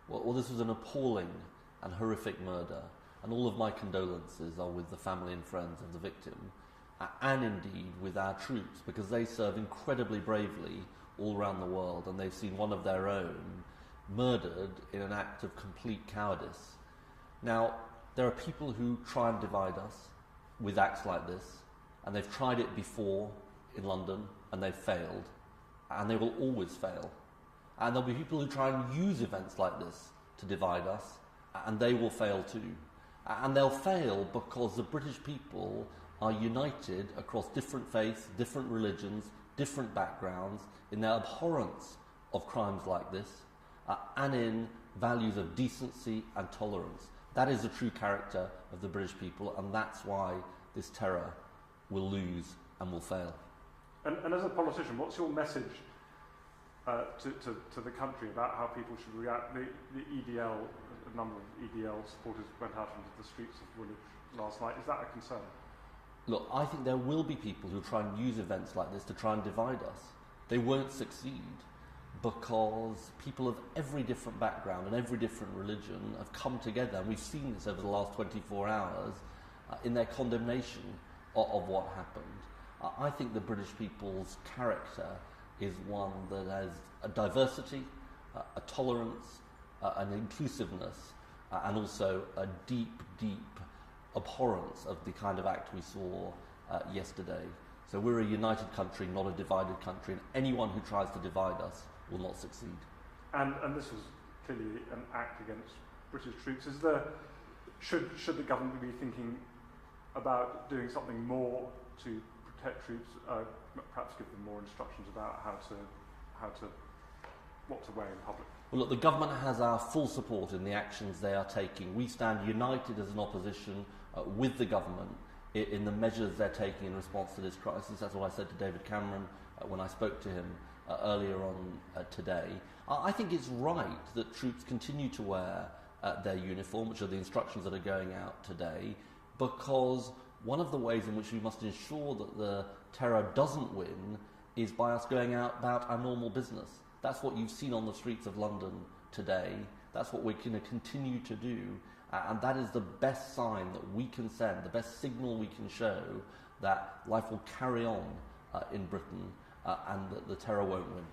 Well, this was an appalling and horrific murder, and all of my condolences are with the family and friends of the victim, and indeed with our troops, because they serve incredibly bravely all around the world, and they've seen one of their own murdered in an act of complete cowardice. Now, there are people who try and divide us with acts like this, and they've tried it before in London, and they've failed, and they will always fail. And there'll be people who try and use events like this to divide us, and they will fail too. And they'll fail because the British people are united across different faiths, different religions, different backgrounds, in their abhorrence of crimes like this, and in values of decency and tolerance. That is the true character of the British people, and that's why this terror will lose and will fail. And as a politician, what's your message to the country about how people should react? The EDL, a number of EDL supporters went out into the streets of Woolwich last night. Is that a concern? Look, I think there will be people who try and use events like this to try and divide us. They won't succeed because people of every different background and every different religion have come together, and we've seen this over the last 24 hours, in their condemnation of what happened. I think the British people's character is one that has a diversity, a tolerance, an inclusiveness, and also a deep, deep abhorrence of the kind of act we saw yesterday. So we're a united country, not a divided country, and anyone who tries to divide us will not succeed. And this was clearly an act against British troops. Should the government be thinking about doing something more to protect troops? Perhaps give them more instructions about what to wear in public. Well, look, the government has our full support in the actions they are taking. We stand united as an opposition with the government in the measures they're taking in response to this crisis. That's what I said to David Cameron when I spoke to him earlier on today. I think it's right that troops continue to wear their uniform, which are the instructions that are going out today, because one of the ways in which we must ensure that the terror doesn't win is by us going out about our normal business. That's what you've seen on the streets of London today. That's what we're going to continue to do. And that is the best sign that we can send, the best signal we can show that life will carry on in Britain and that the terror won't win.